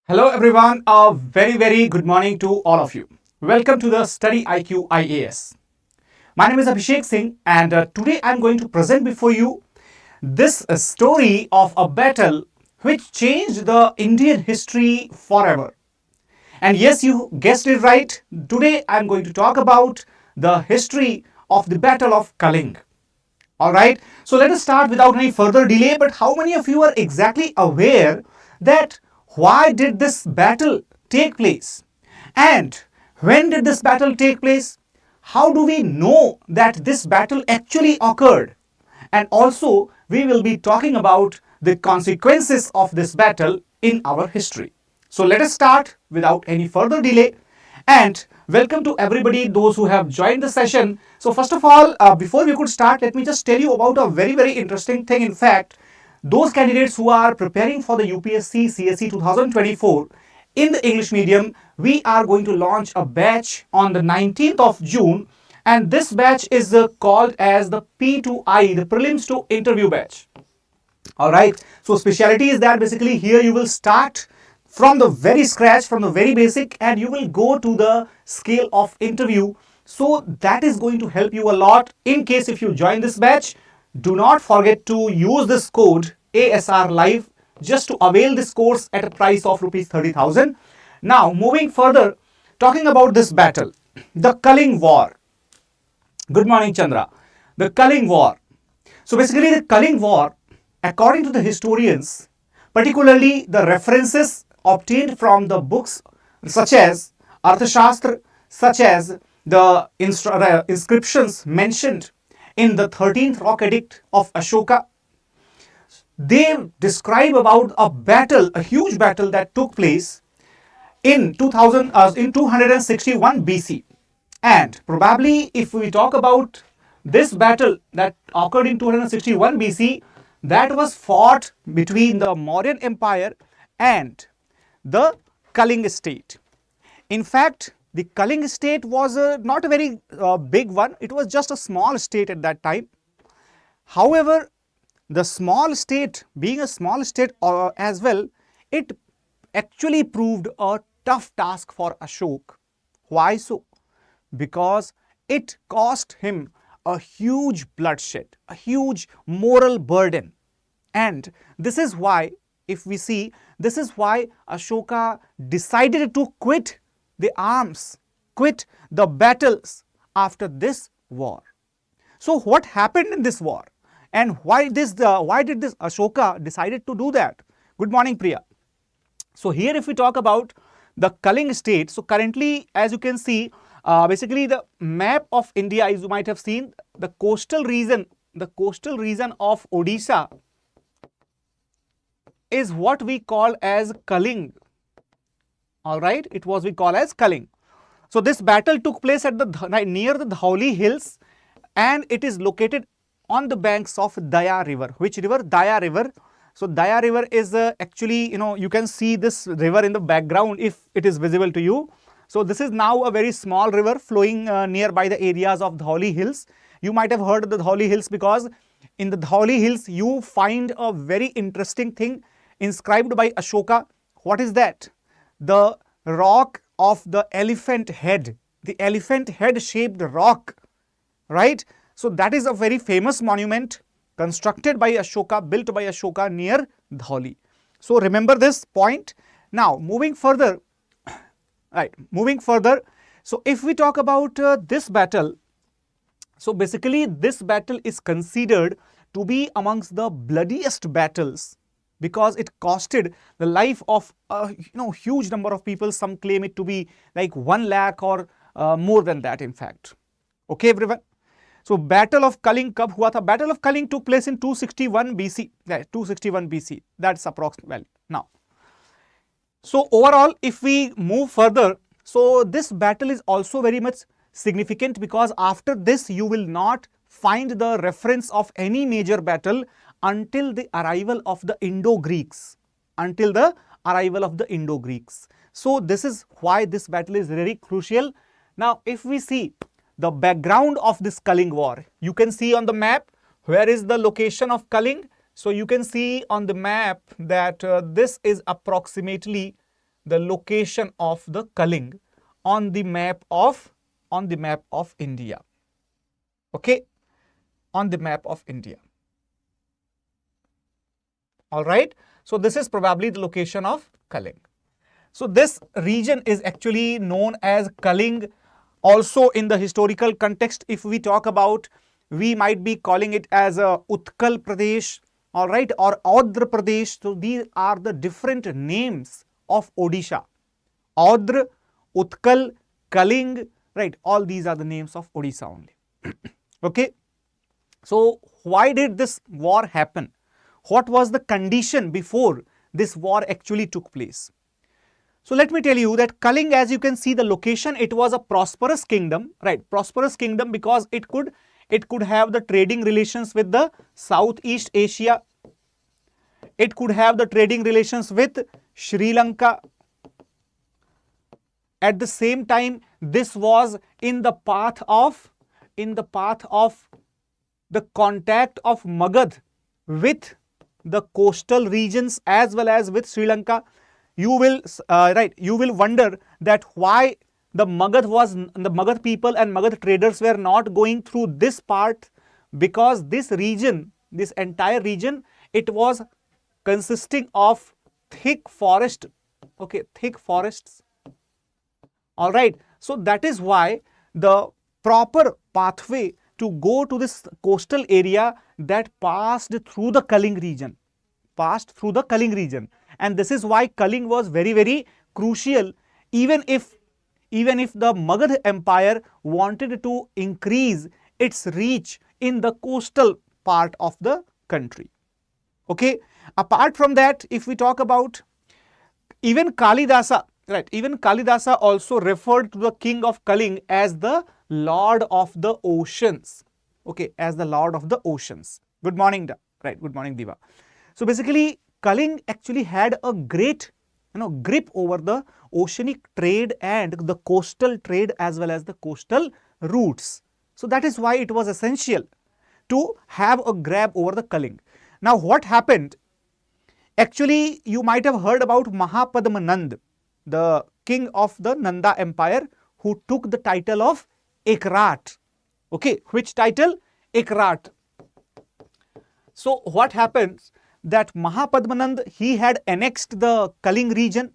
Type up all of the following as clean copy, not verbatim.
Hello everyone, a very good morning to all of you. Welcome to the StudyIQ IAS. My name is Abhishek Singh and today I am going to present before you this story of a battle which changed the Indian history forever. And yes, you guessed it right. Today I am going to talk about the history of the Battle of Kaling. Alright, so let us start without any further delay. But how many of you are exactly aware that why did this battle take place? And when did this battle take place? How do we know that this battle actually occurred? And also, we will be talking about the consequences of this battle in our history. So let us start without any further delay and welcome to everybody, those who have joined the session. So first of all, before we could start, let me just tell you about a very interesting thing. In fact, those candidates who are preparing for the UPSC CSE 2024 in the English medium, we are going to launch a batch on the 19th of June, and this batch is called as the P2I, the Prelims to Interview batch. Alright, so speciality is that basically here you will start from the very scratch, from the very basic, and you will go to the scale of interview. So that is going to help you a lot. In case if you join this batch, do not forget to use this code ASR Live just to avail this course at a price of rupees 30,000. Now moving further, talking about this battle, the Kaling War. Good morning, Chandra. The Kaling War. So basically the Kaling War, according to the historians, particularly the references obtained from the books such as Arthashastra, such as the inscriptions mentioned in the 13th rock edict of Ashoka, they describe about a battle, a huge battle that took place in 261 BC. And probably if we talk about this battle that occurred in 261 BC, that was fought between the Mauryan Empire and the Kalinga state. In fact, the Kalinga state was not a very big one. It was just a small state at that time. However, the small state, being a small state as well, it actually proved a tough task for Ashoka. Why so? Because it cost him a huge bloodshed, a huge moral burden. And this is why, if we see, this is why Ashoka decided to quit the arms, quit the battles after this war. So what happened in this war? And why did this Ashoka decided to do that? Good morning, Priya. So here if we talk about the Kaling state, so currently as you can see, basically the map of India, as you might have seen, the coastal region of Odisha is what we call as Kaling. Alright, it was we call as Kaling. So this battle took place at the near the Dhauli hills, and it is located on the banks of Daya river. Which river? Daya river. So Daya river is actually, you can see this river in the background if it is visible to you. So this is now a very small river flowing nearby the areas of Dhauli hills. You might have heard of the Dhauli hills because in the Dhauli hills you find a very interesting thing inscribed by Ashoka. What is that? The rock of the elephant head shaped rock, right? So that is a very famous monument constructed by Ashoka, built by Ashoka near Dhauli. So remember this point. Now moving further, so if we talk about this battle, so basically this battle is considered to be amongst the bloodiest battles because it costed the life of a huge number of people. Some claim it to be like 1 lakh or more than that in fact. Okay everyone. So Battle of Kaling कब हुआ था? Battle of Kaling took place in 261 BC. 261 BC. That's approximate value. Now, so overall, if we move further, So this battle is also very much significant because after this you will not find the reference of any major battle until the arrival of the Indo-Greeks. Until the arrival of the Indo-Greeks. So this is why this battle is very crucial. Now if we see the background of this Kalinga War, you can see on the map where is the location of Kalinga. So you can see on the map that this is approximately the location of the Kalinga on the map of India. Okay, on the map of India. All right. So this is probably the location of Kalinga. So this region is actually known as Kalinga. Also in the historical context, if we talk about, we might be calling it as Utkal Pradesh, all right, or Audhra Pradesh. So these are the different names of Odisha. Audhra, Utkal, Kalinga, right, all these are the names of Odisha only. Okay. So why did this war happen? What was the condition before this war actually took place? So let me tell you that Kalinga, as you can see the location, it was a prosperous kingdom, right? Prosperous kingdom because it could have the trading relations with the Southeast Asia. It could have the trading relations with Sri Lanka. At the same time, this was in the path of the contact of Magad with the coastal regions as well as with Sri Lanka. You will wonder that why the Magad people and Magad traders were not going through this part, because this region, this entire region, it was consisting of thick forest, okay, thick forests. All right, so that is why the proper pathway to go to this coastal area that passed through the Kalinga region, and this is why Kalinga was very, very crucial. Even if the Magad Empire wanted to increase its reach in the coastal part of the country. Okay, apart from that, if we talk about even Kalidasa, right, even Kalidasa also referred to the king of Kalinga as the Lord of the Oceans. Okay, as the Lord of the Oceans. Good morning, right? Good morning, Diva. So basically, Kalinga actually had a great, grip over the oceanic trade and the coastal trade as well as the coastal routes. So that is why it was essential to have a grab over the Kalinga. Now, what happened? Actually, you might have heard about Mahapadmanand, the king of the Nanda Empire, who took the title of Ekrat. Okay, which title? Ekrat. So what happens? That Mahapadmanand, he had annexed the Kalinga region.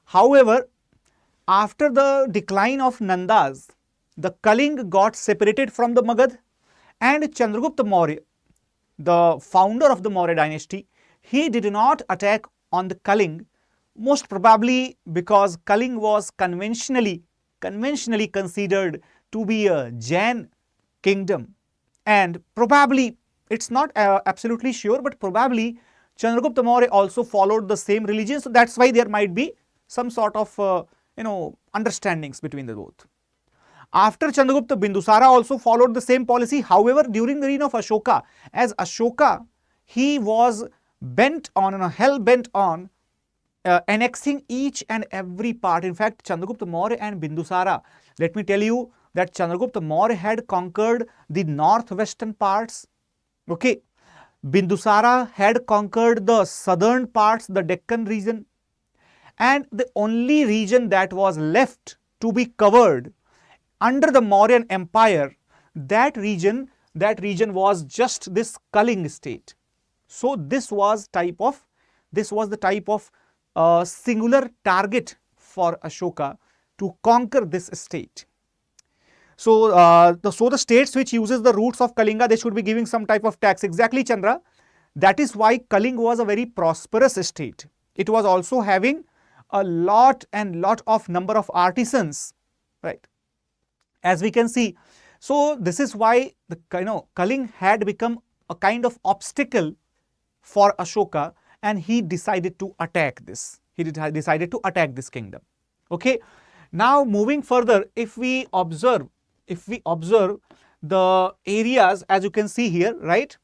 However, after the decline of Nandas, the Kalinga got separated from the Magad, and Chandragupta Maurya, the founder of the Maurya dynasty, he did not attack on the Kalinga, most probably because Kalinga was conventionally considered to be a Jain kingdom, and probably, it's not absolutely sure, but probably Chandragupta Maurya also followed the same religion, so that's why there might be some sort of understandings between the both. After Chandragupta, Bindusara also followed the same policy. However, during the reign of Ashoka, as Ashoka, he was hell bent on annexing each and every part. In fact, Chandragupta Maurya and Bindusara, let me tell you that Chandragupta Maurya had conquered the northwestern parts. Okay, Bindusara had conquered the southern parts, the Deccan region, and the only region that was left to be covered under the Mauryan Empire, that region was just this Kalinga state. So this was the type of singular target for Ashoka to conquer this state. So the states which uses the roots of Kalinga, they should be giving some type of tax. Exactly, Chandra. That is why Kalinga was a very prosperous state. It was also having a lot of number of artisans, right? As we can see. So this is why the Kalinga had become a kind of obstacle for Ashoka, and he decided to attack this. He decided to attack this kingdom. Okay. Now moving further, if we observe the areas, as you can see here, right?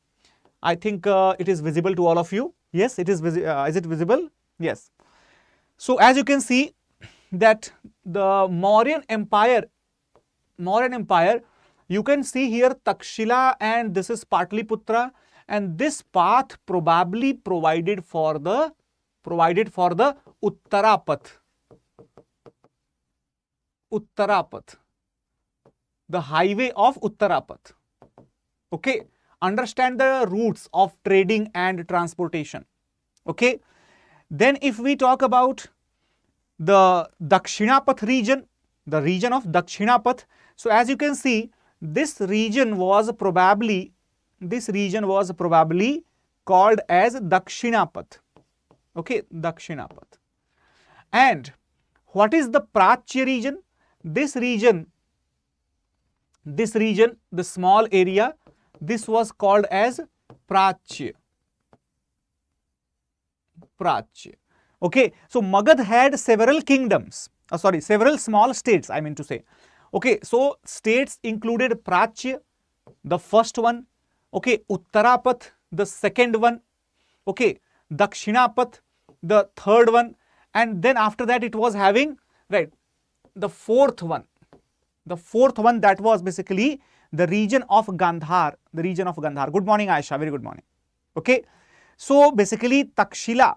I think it is visible to all of you. Yes, it is is it visible? Yes. So as you can see that the Mauryan Empire, you can see here Takshila, and this is Patliputra, and this path probably provided for the Uttarapath, the highway of Uttarapath. Okay, understand the routes of trading and transportation. Okay, then if we talk about the Dakshinapath region, the region of Dakshinapath, so as you can see, this region was probably called as Dakshinapath. Okay, Dakshinapath. And what is the Prachya region? This region, the small area, this was called as Prachya. Okay, so Magad had several kingdoms, several small states, I mean to say. Okay, so states included Prachya, the first one, okay, Uttarapath, the second one, okay, Dakshinapath, the third one, and then after that it was having, right, the fourth one, that was basically the region of Gandhar, Good morning, Aisha, very good morning. Okay, so basically Takshila,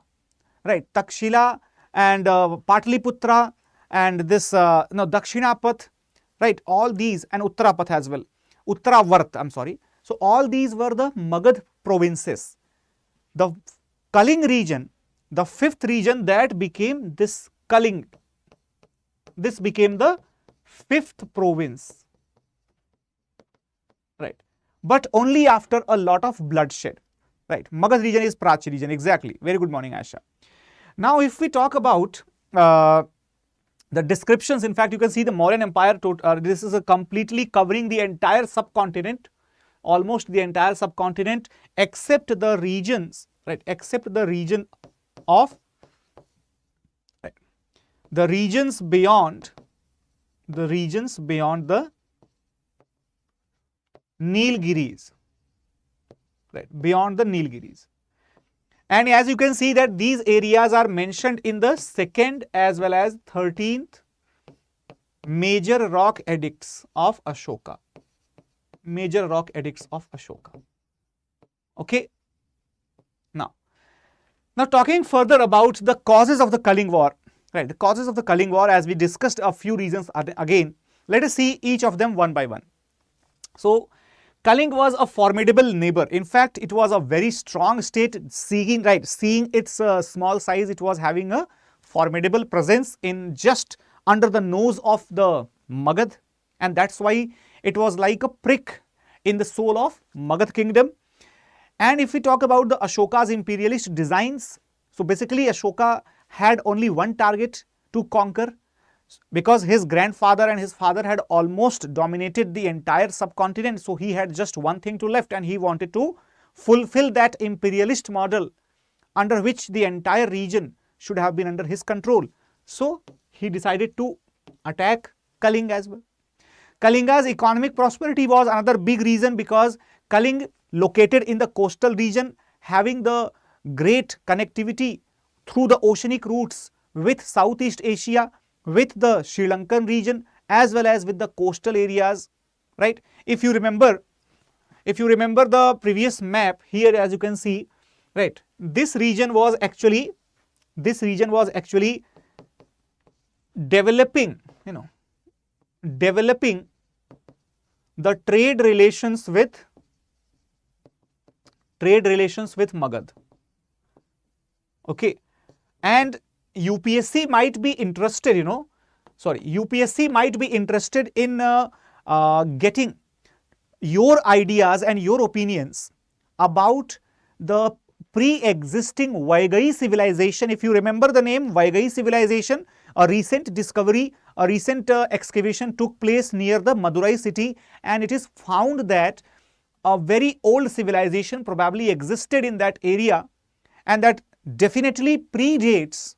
right, Takshila and Patliputra and this Dakshinapath, right, all these, and Uttarapath as well, Uttaravarth, I'm sorry. So all these were the Magad provinces. The Kaling region, the fifth region, that became this Kaling. This became the fifth province, right, but only after a lot of bloodshed, right. Magad region is Prachya region, exactly. Very good morning, Aisha. Now if we talk about the descriptions, in fact you can see the Mauryan Empire, this is completely covering the entire subcontinent, almost the entire subcontinent, except the regions, right, except the region of, right, the regions beyond the Nilgiris, right, beyond the Nilgiris. And as you can see that these areas are mentioned in the 2nd as well as 13th major rock edicts of Ashoka. Okay. Now talking further about the causes of the Kalinga War, right, the causes of the Kalinga War, as we discussed a few reasons again, let us see each of them one by one. So Kalinga was a formidable neighbor. In fact, it was a very strong state, seeing its small size, it was having a formidable presence in just under the nose of the Magad, and that's why it was like a prick in the soul of Magad kingdom. And if we talk about the Ashoka's imperialist designs, so basically Ashoka had only one target to conquer, because his grandfather and his father had almost dominated the entire subcontinent. So he had just one thing to left, and he wanted to fulfill that imperialist model under which the entire region should have been under his control. So he decided to attack Kalinga as well. Kalinga's economic prosperity was another big reason, because Kalinga, located in the coastal region, having the great connectivity through the oceanic routes with Southeast Asia, with the Sri Lankan region, as well as with the coastal areas, right. If you remember the previous map here, as you can see, right, this region was actually developing the trade relations with Magad. Okay, and UPSC might be interested, UPSC might be interested in getting your ideas and your opinions about the pre-existing Vaigai civilization. If you remember the name Vaigai civilization, a recent discovery, a recent excavation took place near the Madurai city, and it is found that a very old civilization probably existed in that area, and that definitely predates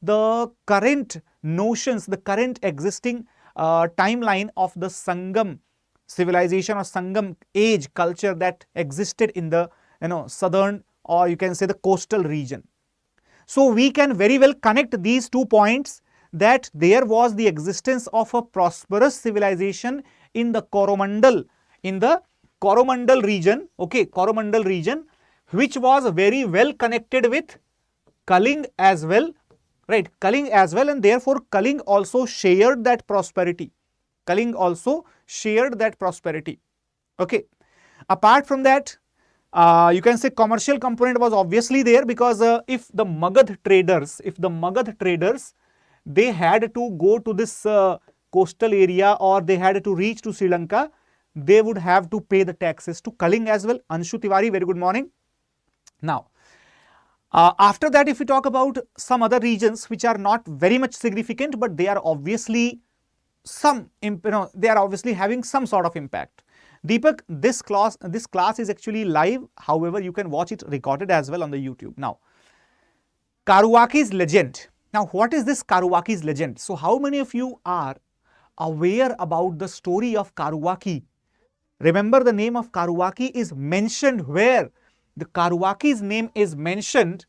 the current notions, the current existing timeline of the Sangam civilization or Sangam age culture that existed in the southern, or you can say the coastal region. So we can very well connect these 2 points, that there was the existence of a prosperous civilization in the Coromandel region, okay, Coromandel region, which was very well connected with Kaling as well, right, Kaling as well, and therefore Kaling also shared that prosperity. Kaling also shared that prosperity. Okay. Apart from that, you can say commercial component was obviously there, because if the Magad traders, they had to go to this coastal area, or they had to reach to Sri Lanka, they would have to pay the taxes to Kaling as well. Anshu Tiwari, very good morning. Now, after that, if we talk about some other regions which are not very much significant, but they are obviously they are obviously having some sort of impact. Deepak, this class is actually live. However, you can watch it recorded as well on the YouTube. Now, Karuaki's legend. Now, what is this Karuaki's legend? So, how many of you are aware about the story of Karuaki? Remember, the name of Karuaki is mentioned where? The Karuaki's name is mentioned,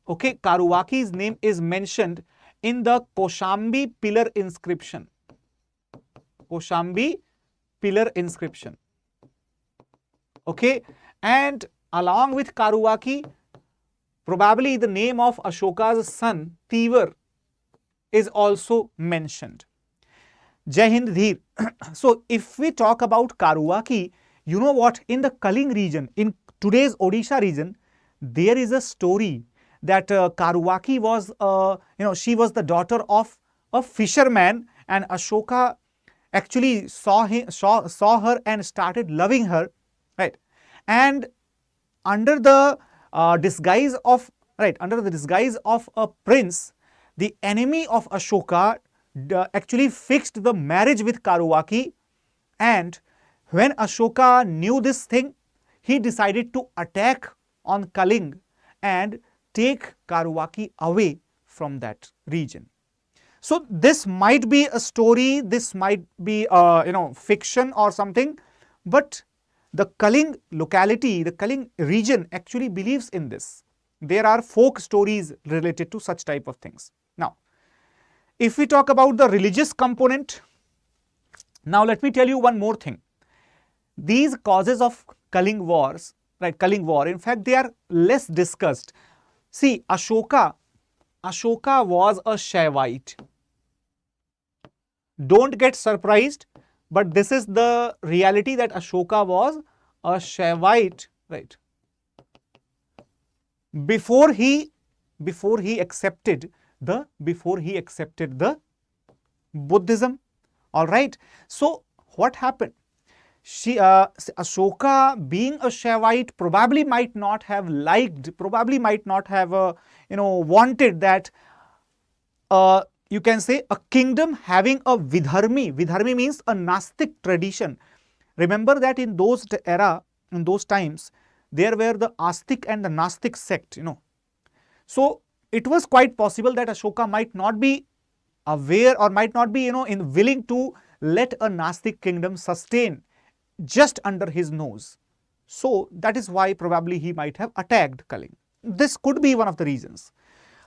okay, Karuaki's name is mentioned in the Koshambi pillar inscription. Koshambi pillar inscription. Okay, and along with Karuaki, probably the name of Ashoka's son, Tivar, is also mentioned. Jai Hind Dheer. So, if we talk about Karuaki, you know what, in the Kaling region, in today's Odisha region, there is a story that Karuaki was, she was the daughter of a fisherman, and Ashoka actually saw her and started loving her, right? And under the disguise of a prince, the enemy of Ashoka actually fixed the marriage with Karuaki, and when Ashoka knew this thing, he decided to attack on Kaling and take Karuaki away from that region. So this might be a story, this might be fiction or something, but the Kaling locality, the Kaling region actually believes in this. There are folk stories related to such type of things. Now, if we talk about the religious component, now let me tell you one more thing. These causes of Kaling wars, right, Kaling war, in fact, they are less discussed. See, Ashoka was a Shaivite. Don't get surprised, but this is the reality, that Ashoka was a Shaivite, right? Before he accepted the Buddhism, all right. So what happened? Ashoka, being a Shaivite, probably might not have liked, probably might not have wanted that you can say a kingdom having a Vidharmi. Vidharmi means a Nastic tradition. Remember that in those times, there were the Astic and the Nastic sect, So it was quite possible that Ashoka might not be aware, or might not be, willing to let a Nastic kingdom sustain just under his nose. So that is why probably he might have attacked Kaling. This could be one of the reasons.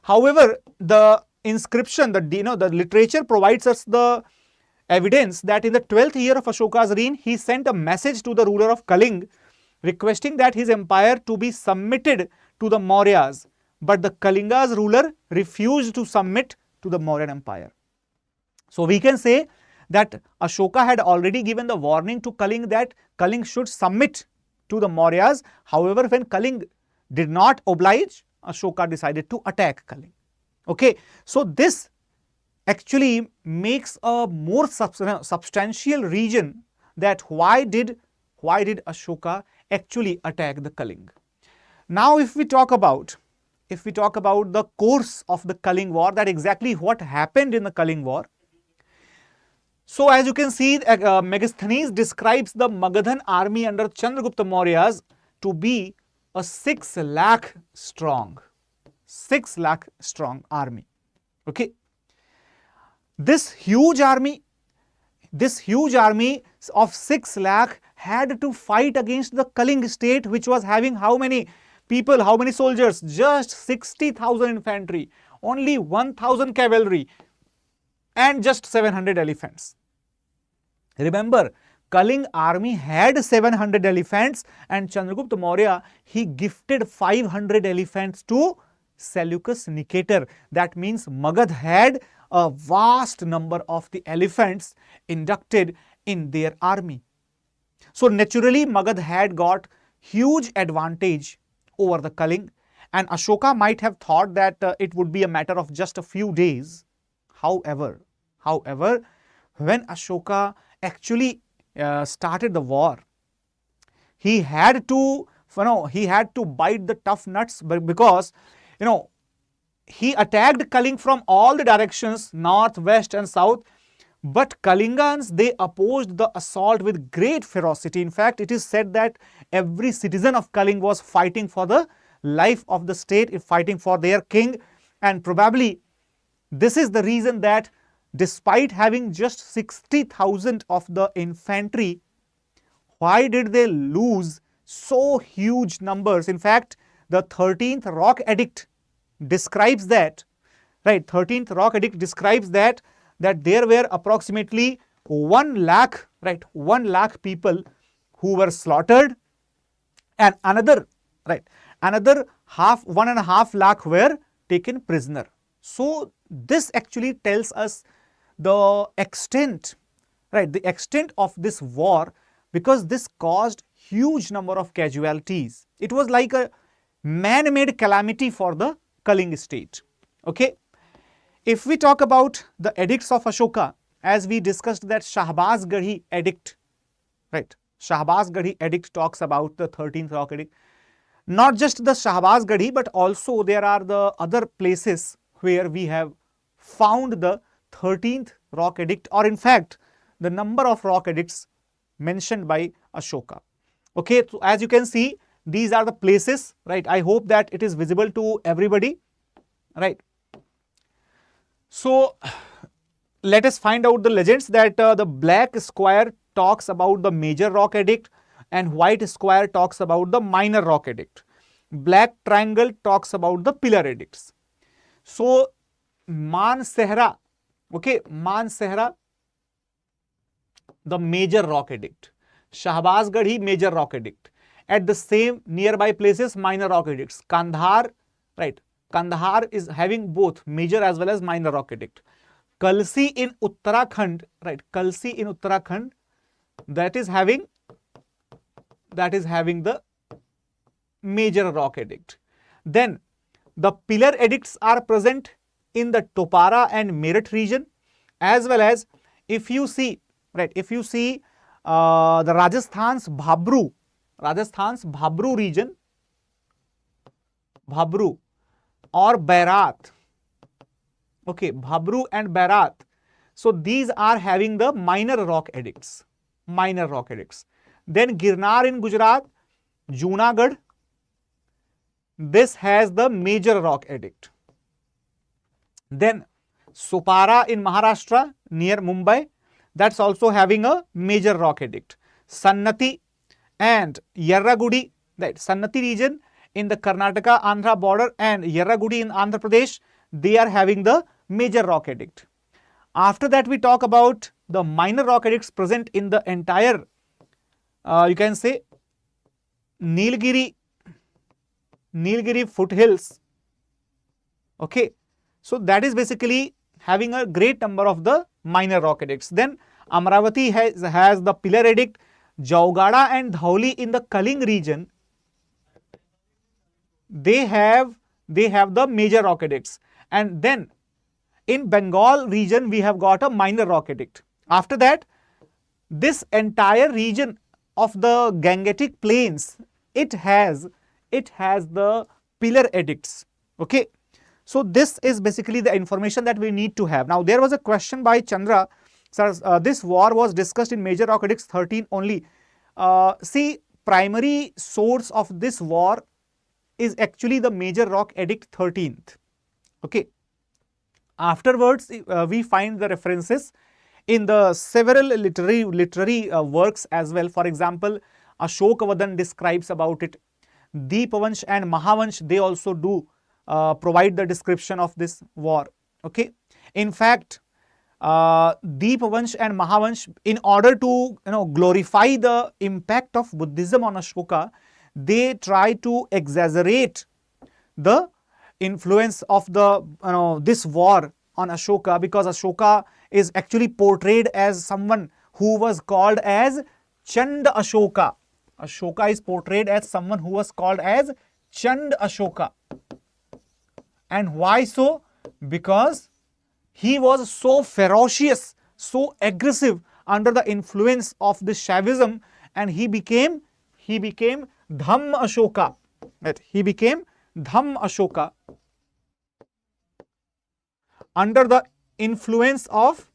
However, the inscription, the literature provides us the evidence that in the 12th year of Ashoka's reign, he sent a message to the ruler of Kaling requesting that his empire to be submitted to the Mauryas, but the Kalinga's ruler refused to submit to the Mauryan empire. So we can say that Ashoka had already given the warning to Kaling that Kaling should submit to the Mauryas. However, when Kaling did not oblige, Ashoka decided to attack Kaling. Okay, so this actually makes a more substantial reason that why did Ashoka actually attack the Kaling. Now, if we talk about the course of the Kaling war, that exactly what happened in the Kaling war. So, as you can see, Megasthenes describes the Magadhan army under Chandragupta Mauryas to be a 6 lakh strong. 6 lakh strong army. Okay. This huge army of 6 lakh had to fight against the Kalinga state, which was having how many people, how many soldiers? Just 60,000 infantry, only 1,000 cavalry, and just 700 elephants. Remember, Kalinga army had 700 elephants, and Chandragupta Maurya, he gifted 500 elephants to Seleucus Nicator. That means Magad had a vast number of the elephants inducted in their army. So naturally, Magad had got huge advantage over the Kalinga, and Ashoka might have thought that it would be a matter of just a few days. However, when Ashoka actually started the war, he had to bite the tough nuts, because he attacked Kalinga from all the directions, north, west and south, but Kalingans, they opposed the assault with great ferocity. In fact, it is said that every citizen of Kalinga was fighting for the life of the state, fighting for their king, and probably this is the reason that despite having just 60,000 of the infantry, why did they lose so huge numbers? In fact, the 13th Rock Edict describes that, right? 13th Rock Edict describes that there were approximately 1 lakh, right? 1 lakh people who were slaughtered, and another 1.5 lakh were taken prisoner. So this actually tells us the extent, right? The extent of this war, because this caused huge number of casualties. It was like a man-made calamity for the Kalinga state. Okay. If we talk about the edicts of Ashoka, as we discussed that Shahbaz Garhi edict, right? Shahbaz Garhi edict talks about the 13th Rock Edict. Not just the Shahbaz Garhi, but also there are the other places where we have found the 13th Rock Edict, or in fact, the number of Rock Edicts mentioned by Ashoka. Okay, so as you can see, these are the places, right? I hope that it is visible to everybody, right? So let us find out the legends that the black square talks about the major Rock Edict and white square talks about the minor Rock Edict. Black triangle talks about the pillar edicts. So Mansehra, okay, Mansehra, the major Rock Edict. Shahbaz Garhi, major Rock Edict. At the same nearby places, minor Rock Edicts. Kandahar, right? Kandahar is having both major as well as minor Rock Edict. Kalsi in Uttarakhand, right? Kalsi in Uttarakhand, that is having the major Rock Edict. Then the pillar edicts are present in the Topara and Meerut region, as well as if you see, right? If you see the Rajasthan's Bhabru region, Bhabru or Bairat, okay, Bhabru and Bairat. So these are having the minor Rock Edicts, Then Girnar in Gujarat, Junagadh, this has the major Rock Edict. Then Supara in Maharashtra near Mumbai, that's also having a major Rock Edict. Sannati and Yerragudi, that Sannati region in the Karnataka Andhra border and Yerragudi in Andhra Pradesh, they are having the major Rock Edict. After that, we talk about the minor Rock Edicts present in the entire, you can say, Nilgiri foothills. Okay, so that is basically having a great number of the minor Rock Edicts. Then Amravati has the pillar edict. Jaugada and Dhauli in the Kalinga region, they have the major Rock Edicts. And then in Bengal region, we have got a minor Rock Edict. After that, this entire region of the Gangetic Plains, it has the pillar edicts. Okay, so this is basically the information that we need to have. Now there was a question by Chandra, sir, this war was discussed in major Rock Edicts 13 only. See, primary source of this war is actually the major rock edict 13th. Okay. Afterwards, we find the references in the several literary works as well. For example, Ashoka describes about it. Deepavansh and Mahavansh, they also do provide the description of this war. Okay. In fact, Deepavansh and Mahavansh, in order to glorify the impact of Buddhism on Ashoka, they try to exaggerate the influence of the this war on Ashoka, because Ashoka is actually portrayed as someone who was called as Chand Ashoka. Ashoka is portrayed as someone who was called as Chand Ashoka. And why so? Because he was so ferocious, so aggressive under the influence of this Shaivism, and he became Dham Ashoka. Right? He became Dham Ashoka under the influence of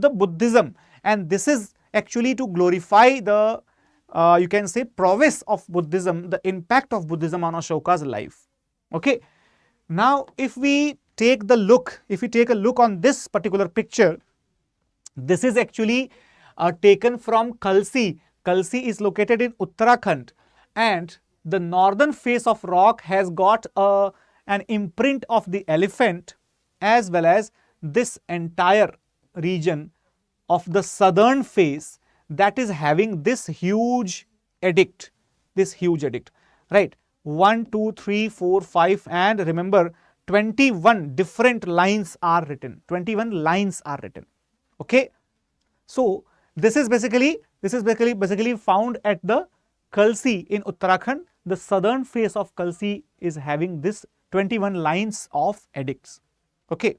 the Buddhism, and this is actually to glorify the you can say prowess of Buddhism, the impact of Buddhism on Ashoka's life. Okay. Now, if we take a look on this particular picture, this is actually taken from Kalsi. Kalsi is located in Uttarakhand, and the northern face of rock has got an imprint of the elephant, as well as this entire region of the southern face that is having this huge edict, right? 1, 2, 3, 4, 5, and remember 21 different lines are written. 21 lines are written. Okay. So this is basically found at the Kalsi in Uttarakhand. The southern face of Kalsi is having this 21 lines of edicts. Okay.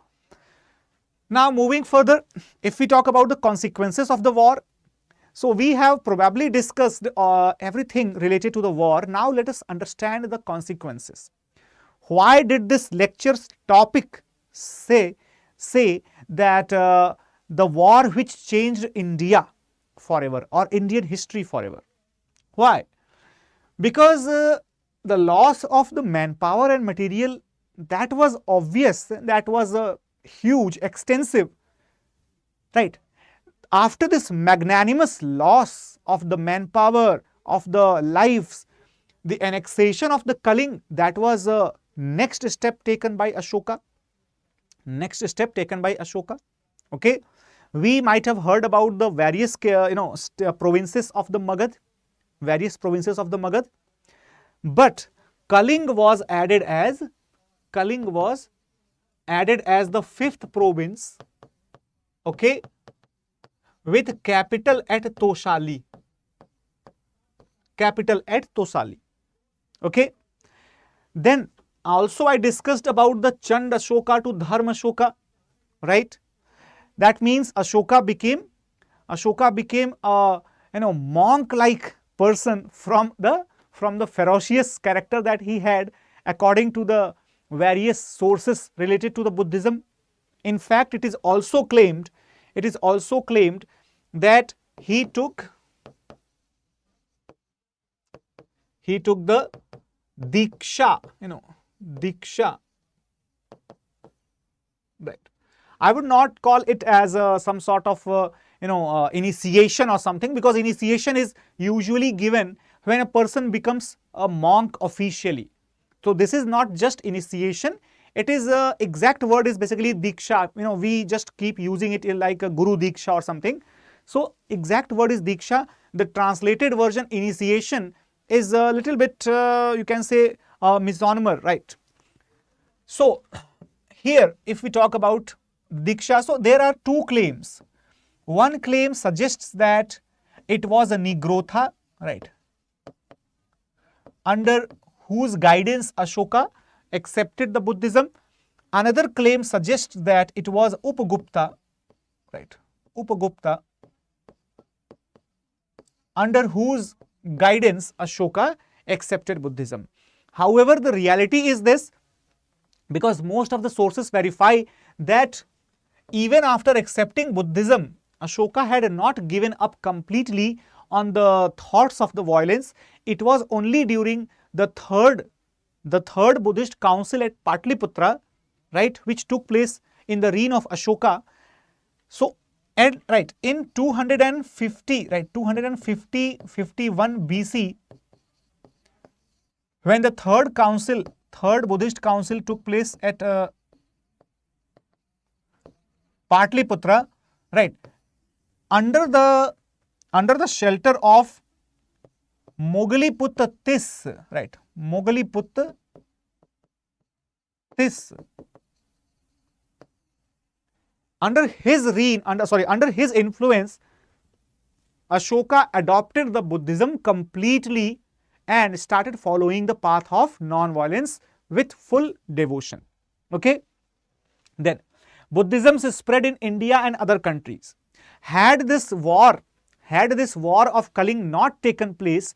Now, moving further, if we talk about the consequences of the war, so we have probably discussed everything related to the war. Now, let us understand the consequences. Why did this lecture's topic say that the war which changed India forever, or Indian history forever? Why? Because the loss of the manpower and material, that was obvious, that was huge, extensive, right? After this magnanimous loss of the manpower, of the lives, the annexation of the Kalinga, that was a next step taken by Ashoka. Okay. We might have heard about the various provinces of the Magad, but Kalinga was added as the 5th province, okay, with capital at Toshali. Okay. Then also I discussed about the Chand Ashoka to Dharma Ashoka, right? That means Ashoka became a monk-like person from the ferocious character that he had, according to the various sources related to the Buddhism. In fact, it is also claimed that he took the Diksha, right? I would not call it as some sort of initiation or something, because initiation is usually given when a person becomes a monk officially. So this is not just initiation, it is exact word is basically Diksha. We just keep using it in like a Guru Diksha or something. So exact word is Diksha. The translated version initiation is a little bit you can say misnomer, right? So here if we talk about Diksha, so there are two claims. One claim suggests that it was a Nigrotha, right, under whose guidance Ashoka accepted the Buddhism. Another claim suggests that it was Upagupta, right, under whose guidance Ashoka accepted Buddhism. However, the reality is this, because most of the sources verify that even after accepting Buddhism, Ashoka had not given up completely on the thoughts of the violence. It was only during the third Buddhist council at Patliputra, right, which took place in the reign of Ashoka. So, and right, in 250, right, 250-51 BC, when the third Buddhist council took place at Patliputra, right, under the shelter of Mogaliputta Tis, right, Mogaliputta Tis, under his influence, Ashoka adopted the Buddhism completely and started following the path of non-violence with full devotion. Okay. Then Buddhism spread in India and other countries. Had this war of Kalinga not taken place,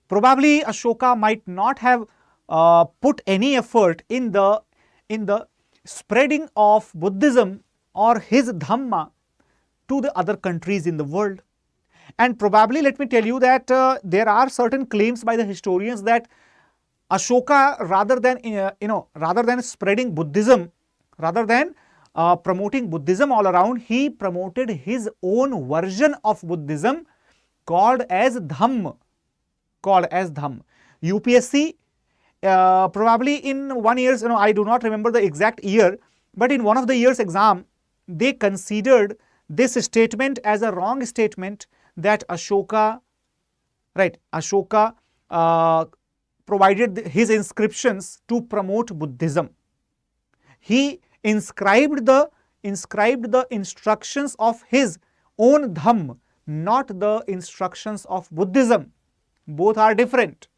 probably Ashoka might not have put any effort in the spreading of Buddhism or his Dhamma to the other countries in the world. And probably, let me tell you that there are certain claims by the historians that Ashoka, rather than spreading Buddhism, rather than promoting Buddhism all around, he promoted his own version of Buddhism called as Dhamma. UPSC, probably in 1 year's, I do not remember the exact year, but in one of the year's exam, they considered this statement as a wrong statement, that Ashoka provided his inscriptions to promote Buddhism. He inscribed the instructions of his own Dhamma, not the instructions of Buddhism. Both are different.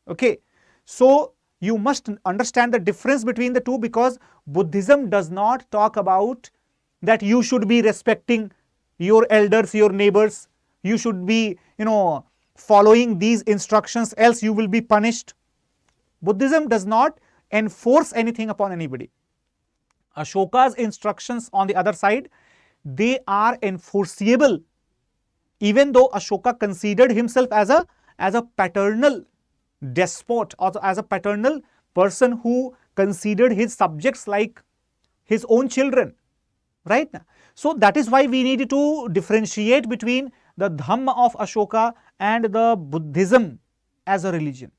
Okay. So you must understand the difference between the two, because Buddhism does not talk about that you should be respecting your elders, your neighbors, you should be, following these instructions, else you will be punished. Buddhism does not enforce anything upon anybody. Ashoka's instructions, on the other side, they are enforceable, even though Ashoka considered himself as a paternal despot, or as a paternal person who considered his subjects like his own children, right? So that is why we need to differentiate between the Dhamma of Ashoka and the Buddhism as a religion.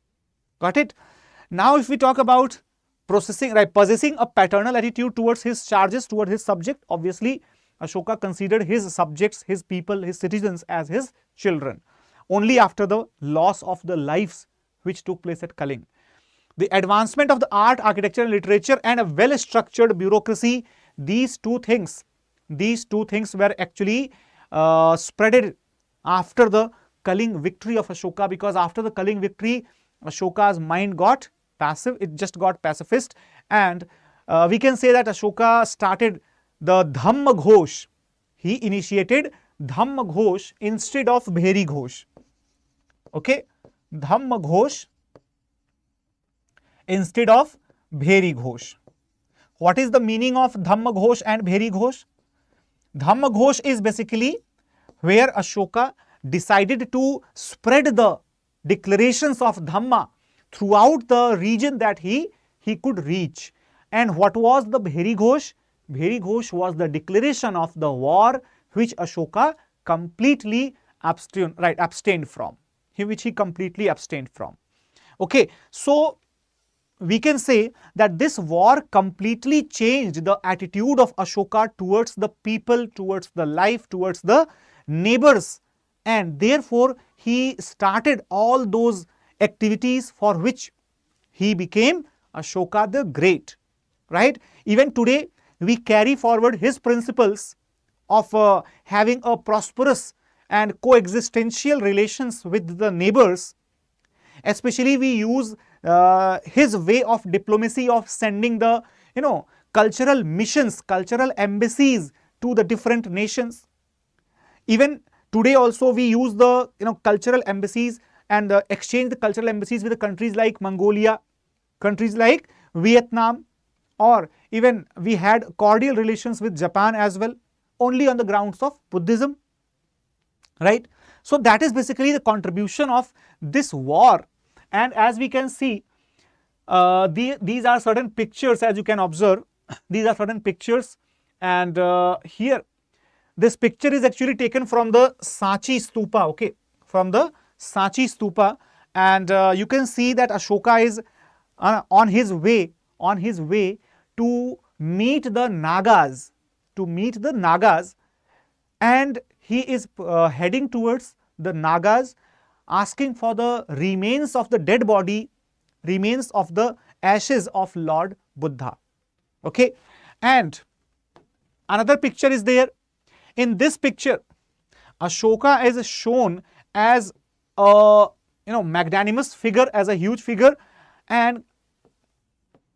Got it? Now if we talk about possessing a paternal attitude towards his charges, towards his subject, obviously Ashoka considered his subjects, his people, his citizens as his children. Only after the loss of the lives which took place at Kalinga. The advancement of the art, architecture and literature, and a well-structured bureaucracy, these two things were actually spreaded after the Kalinga victory of Ashoka, because after the Kalinga victory, Ashoka's mind got passive, it just got pacifist, and we can say that Ashoka started the Dhamma Ghosh. He initiated Dhamma Ghosh instead of Bheri Ghosh. Okay, Dhamma Ghosh instead of Bheri Ghosh. What is the meaning of Dhamma Ghosh and Bheri Ghosh? Dhamma Ghosh is basically where Ashoka decided to spread the declarations of Dhamma throughout the region that he could reach. And what was the Bheri Ghosh? Bheri Ghosh was the declaration of the war which Ashoka completely abstained from. Okay, so we can say that this war completely changed the attitude of Ashoka towards the people, towards the life, towards the neighbors, and therefore he started all those activities for which he became Ashoka the Great, right? Even today we carry forward his principles of having a prosperous and coexistential relations with the neighbors. Especially we use his way of diplomacy of sending the cultural missions, cultural embassies to the different nations. Even today also we use the cultural embassies and exchange the cultural embassies with the countries like Mongolia, countries like Vietnam, or even we had cordial relations with Japan as well, only on the grounds of Buddhism, right? So that is basically the contribution of this war. And as we can see these are certain pictures, as you can observe. These are certain pictures, and here this picture is actually taken from the Sanchi Stupa, okay, from the Sanchi Stupa, and you can see that Ashoka is on his way to meet the Nagas, and he is heading towards the Nagas, asking for the remains of the dead body, remains of the ashes of Lord Buddha. Okay, and another picture is there. In this picture, Ashoka is shown as a magnanimous figure, as a huge figure, and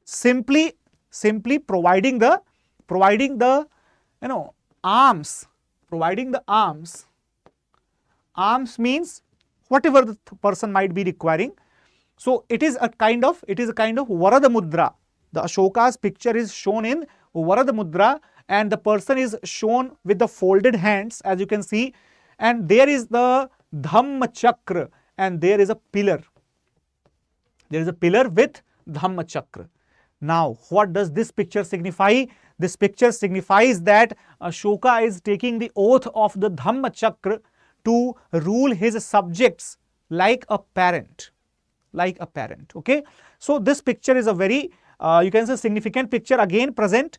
simply providing the arms, arms means whatever the person might be requiring. So it is a kind of Varada Mudra. The Ashoka's picture is shown in Varada Mudra, and the person is shown with the folded hands, as you can see, and there is the Dhamma Chakra, and there is a pillar. There is a pillar with Dhamma Chakra. Now, what does this picture signify? This picture signifies that Ashoka is taking the oath of the Dhamma Chakra to rule his subjects like a parent. Okay, so this picture is a very you can say significant picture, again present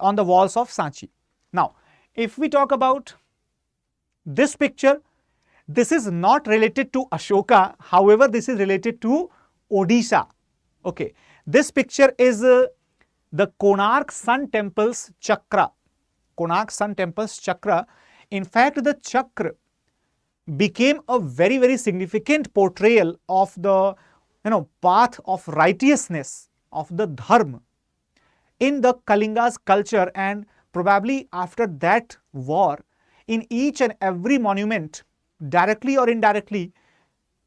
on the walls of Sanchi. Now, if we talk about this picture, this is not related to Ashoka, however this is related to Odisha. Okay, this picture is the Konark Sun Temple's chakra. In fact, the chakra became a very significant portrayal of the path of righteousness, of the dharma in the Kalinga's culture, and probably after that war, in each and every monument, directly or indirectly,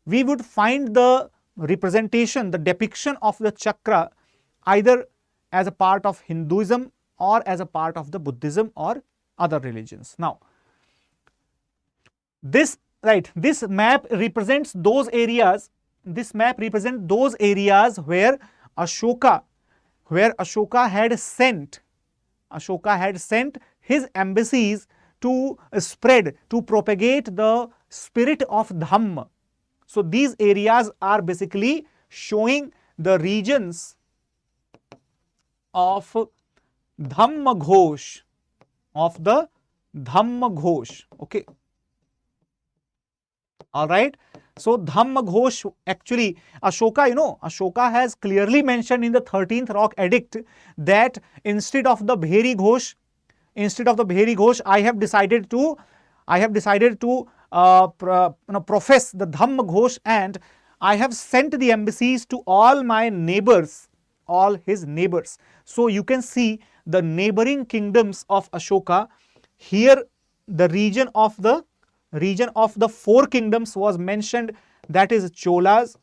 we would find the representation, the depiction of the chakra, either as a part of Hinduism or as a part of the Buddhism or other religions. Now, this map represents those areas. This map represents those areas where Ashoka had sent his embassies to spread, to propagate the spirit of Dhamma. So these areas are basically showing the regions of Dhamma Ghosh, okay. All right. So Dhamma Ghosh, actually Ashoka has clearly mentioned in the 13th Rock Edict that instead of the Bheri Ghosh, I have decided to profess the Dhamma Ghosh, and I have sent the embassies to all my neighbors, all his neighbors. So you can see the neighboring kingdoms of Ashoka. Here the region of the four kingdoms was mentioned, that is Cholas,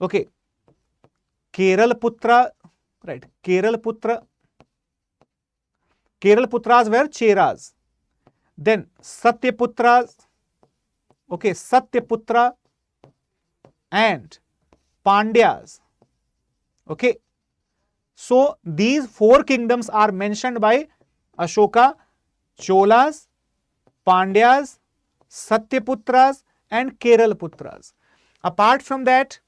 okay, Kerala-putra, right, Kerala-putras were Cheras, then Satyaputras, okay, Satyaputra, and Pandyas, okay. So these four kingdoms are mentioned by Ashoka: Cholas, Pandyas, Satyaputras, and Kerala-putras. Apart from that,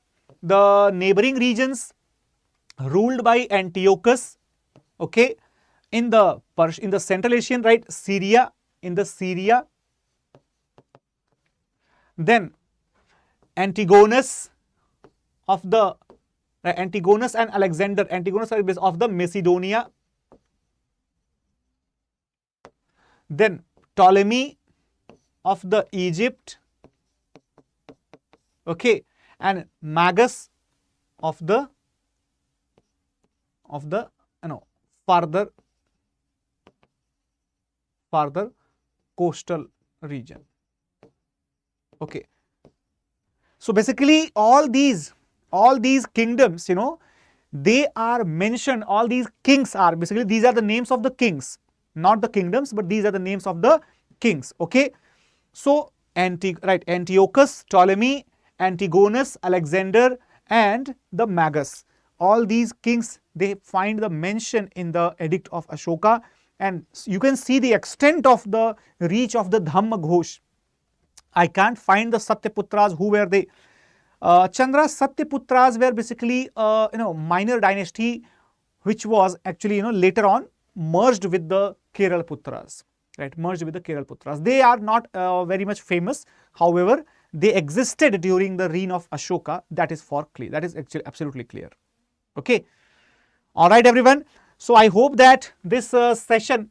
the neighboring regions ruled by Antiochus, okay, in the Central Asian, right, Syria, then Antigonus and Alexander, Antigonus of the Macedonia, then Ptolemy of the Egypt, okay, and Magus of the farther coastal region, okay. So basically all these kingdoms, they are mentioned, all these kings are basically, these are the names of the kings, not the kingdoms, but these are the names of the kings, okay. So Antiochus, Ptolemy, Antigonus, Alexander, and the Magus. All these kings, they find the mention in the edict of Ashoka, and you can see the extent of the reach of the Dhamma Ghosh. I can't find the Satyaputras. Who were they? Chandra's Satyaputras were basically minor dynasty, which was actually later on merged with the Keral Putras, right? Merged with the Keral Putras. They are not very much famous. However, they existed during the reign of Ashoka. That is for clear. That is actually absolutely clear. Okay. All right, everyone. So I hope that this session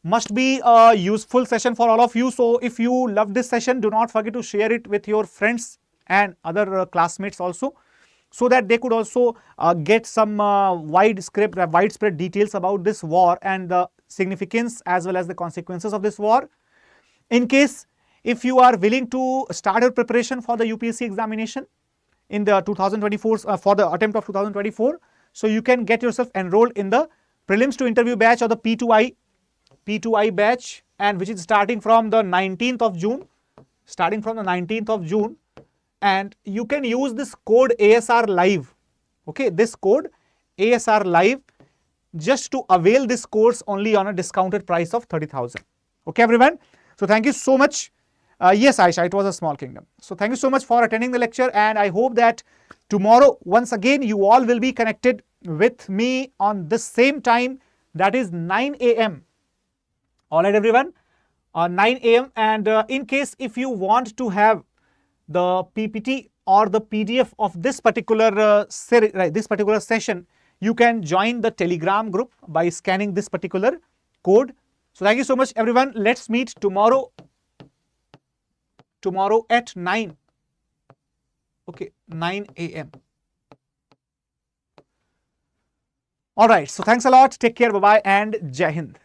must be a useful session for all of you. So if you love this session, do not forget to share it with your friends and other classmates also, so that they could also get some widespread details about this war and the significance as well as the consequences of this war. In case if you are willing to start your preparation for the UPSC examination in the 2024 for the attempt of 2024, so you can get yourself enrolled in the prelims to interview batch or the P2I batch, and which is starting from the 19th of June. And you can use this code ASR Live. Okay, this code ASR Live, just to avail this course only on a discounted price of 30,000. Okay, everyone. So thank you so much. Yes, Aisha, it was a small kingdom. So thank you so much for attending the lecture, and I hope that tomorrow once again you all will be connected with me on this same time, that is 9 a.m. All right, everyone, 9 a.m. And in case if you want to have the PPT or the PDF of this particular session, you can join the Telegram group by scanning this particular code. So thank you so much, everyone. Let's meet tomorrow at 9. Okay, 9 a.m. All right. So thanks a lot. Take care. Bye-bye and Jai Hind.